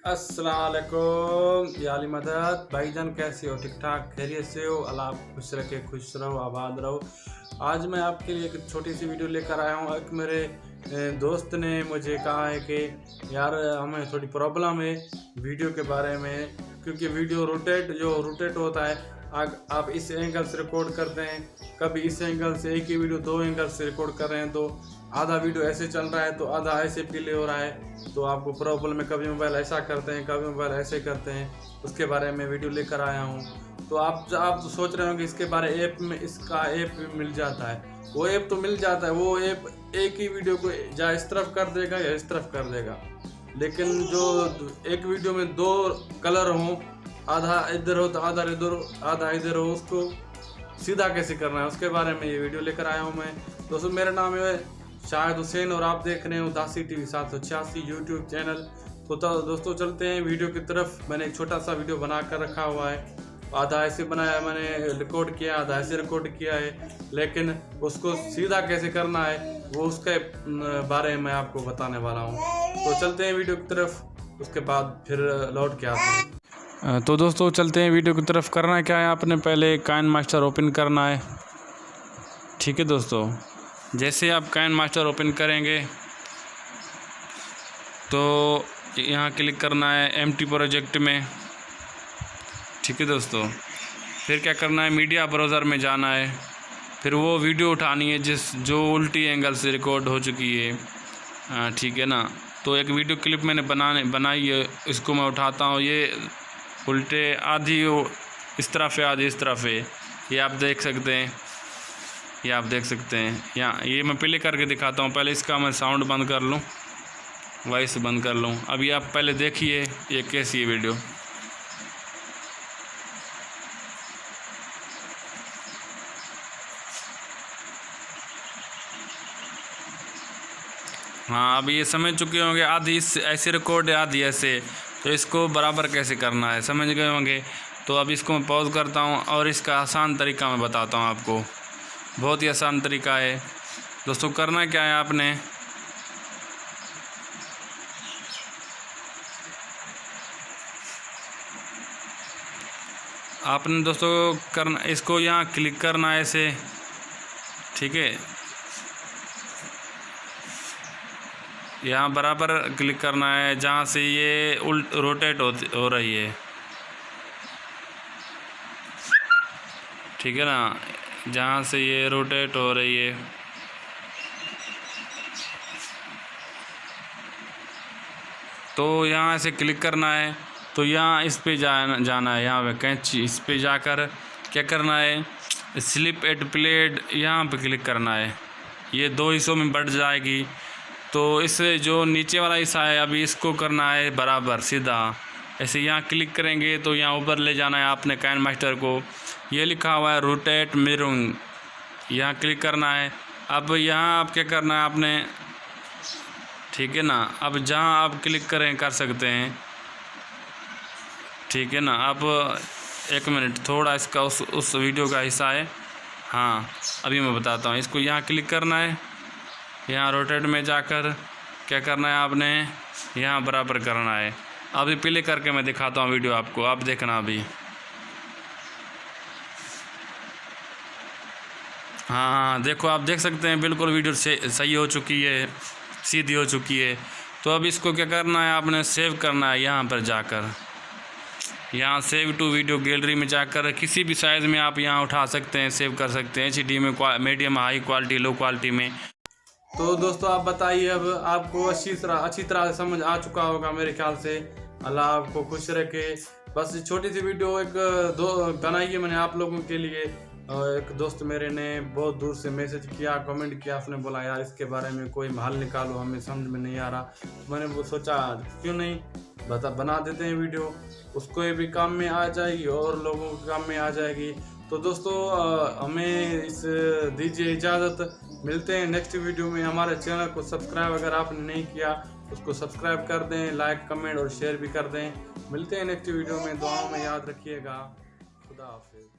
अस्सलाम वालेकुम याली मदद भाईजान, कैसे हो? ठीक ठाक खैरियत से हो? अल्लाह आप खुश रखे, खुश रहो, आबाद रहो। आज मैं आपके लिए एक छोटी सी वीडियो लेकर आया हूँ। एक मेरे दोस्त ने मुझे कहा है कि यार हमें थोड़ी प्रॉब्लम है वीडियो के बारे में, क्योंकि वीडियो रोटेट होता है। आप इस एंगल से रिकॉर्ड करते हैं, कभी इस एंगल से, एक ही वीडियो दो एंगल से रिकॉर्ड कर रहे हैं, तो आधा वीडियो ऐसे चल रहा है तो आधा ऐसे प्ले हो रहा है, तो आपको प्रॉब्लम है। कभी मोबाइल ऐसा करते हैं, कभी मोबाइल ऐसे करते हैं, उसके बारे में वीडियो लेकर आया हूँ। तो आप तो सोच रहे हो कि इसके बारे ऐप में, इसका ऐप मिल जाता है। वो ऐप तो मिल जाता है, वो ऐप एक ही वीडियो को या इस तरफ कर देगा या इस तरफ कर देगा, लेकिन जो एक वीडियो में दो कलर हों, आधा इधर हो तो आधा इधर हो, उसको सीधा कैसे करना है उसके बारे में ये वीडियो लेकर आया हूँ मैं। दोस्तों, मेरा नाम है शाहिद हुसैन और आप देख रहे हो दासी टीवी 786 यूट्यूब चैनल। तो दोस्तों चलते हैं वीडियो की तरफ। मैंने एक छोटा सा वीडियो बना कर रखा हुआ है, आधा ऐसे बनाया, मैंने रिकॉर्ड किया, आधा ऐसे रिकॉर्ड किया है, लेकिन उसको सीधा कैसे करना है वो उसके बारे में आपको बताने वाला हूँ। तो चलते हैं वीडियो की तरफ, उसके बाद फिर लौट के आते हैं। तो दोस्तों चलते हैं वीडियो की तरफ। करना क्या है, आपने पहले काइनमास्टर ओपन करना है। ठीक है दोस्तों, जैसे आप काइनमास्टर ओपन करेंगे तो यहाँ क्लिक करना है एम्प्टी प्रोजेक्ट में। ठीक है दोस्तों, फिर क्या करना है, मीडिया ब्राउज़र में जाना है, फिर वो वीडियो उठानी है जो उल्टी एंगल से रिकॉर्ड हो चुकी है। ठीक है ना, तो एक वीडियो क्लिप मैंने बनाई है, इसको मैं उठाता हूँ। ये उल्टे आधी इस तरफ है, आधी इस तरफ है, ये आप देख सकते हैं, ये आप देख सकते हैं। यहाँ ये मैं प्ले करके दिखाता हूँ। पहले इसका मैं साउंड बंद कर लूँ, वॉइस बंद कर लूँ। अभी आप पहले देखिए ये कैसी है वीडियो। हाँ, अब ये समझ चुके होंगे, आधी ऐसे रिकॉर्ड है, आधी ऐसे, तो इसको बराबर कैसे करना है समझ गए होंगे। तो अब इसको मैं पॉज करता हूँ और इसका आसान तरीका मैं बताता हूँ आपको। बहुत ही आसान तरीका है दोस्तों। करना क्या है, आपने दोस्तों करना, इसको यहाँ क्लिक करना है ऐसे। ठीक है, यहाँ बराबर क्लिक करना है जहाँ से ये रोटेट हो रही है। ठीक है ना, जहाँ से ये रोटेट हो रही है, तो यहाँ से क्लिक करना है। तो यहाँ इस पे जाना है, यहाँ पे कैंची, इस पे जाकर क्या करना है, स्लिप एट प्लेट, यहाँ पे क्लिक करना है। ये दो हिस्सों में बढ़ जाएगी। तो इससे जो नीचे वाला हिस्सा है, अभी इसको करना है बराबर सीधा ऐसे। यहाँ क्लिक करेंगे तो यहाँ ऊपर ले जाना है आपने काइनमास्टर को। ये लिखा हुआ है रोटेट मिररिंग, यहाँ क्लिक करना है। अब यहाँ आप क्या करना है आपने, ठीक है ना, अब जहाँ आप क्लिक कर सकते हैं। ठीक है ना, अब एक मिनट, थोड़ा इसका उस वीडियो का हिस्सा है। हाँ, अभी मैं बताता हूँ। इसको यहाँ क्लिक करना है, यहाँ रोटेट में जाकर क्या करना है आपने, यहाँ बराबर करना है। अभी प्ले करके मैं दिखाता हूँ वीडियो आपको, आप देखना अभी। हाँ, देखो, आप देख सकते हैं बिल्कुल वीडियो सही हो चुकी है, सीधी हो चुकी है। तो अब इसको क्या करना है, आपने सेव करना है। यहाँ पर जाकर, यहाँ सेव टू वीडियो गैलरी में जाकर किसी भी साइज़ में आप यहाँ उठा सकते हैं, सेव कर सकते हैं, HD में, medium, high quality, low quality में। तो दोस्तों आप बताइए, अब आपको अच्छी तरह से समझ आ चुका होगा मेरे ख्याल से। अल्लाह आपको खुश रखे। बस छोटी सी वीडियो बनाई है मैंने आप लोगों के लिए। एक दोस्त मेरे ने बहुत दूर से मैसेज किया, कमेंट किया, उसने बोला यार इसके बारे में कोई हल निकालो, हमें समझ में नहीं आ रहा। मैंने वो सोचा क्यों नहीं बना देते हैं वीडियो, उसको ये भी काम में आ जाएगी और लोगों के काम में आ जाएगी। तो दोस्तों हमें दीजिए इजाज़त, मिलते हैं नेक्स्ट वीडियो में। हमारे चैनल को सब्सक्राइब अगर आपने नहीं किया उसको सब्सक्राइब कर दें, लाइक, कमेंट और शेयर भी कर दें। मिलते हैं नेक्स्ट वीडियो में, दुआओं में याद रखिएगा। खुदा हाफिज़।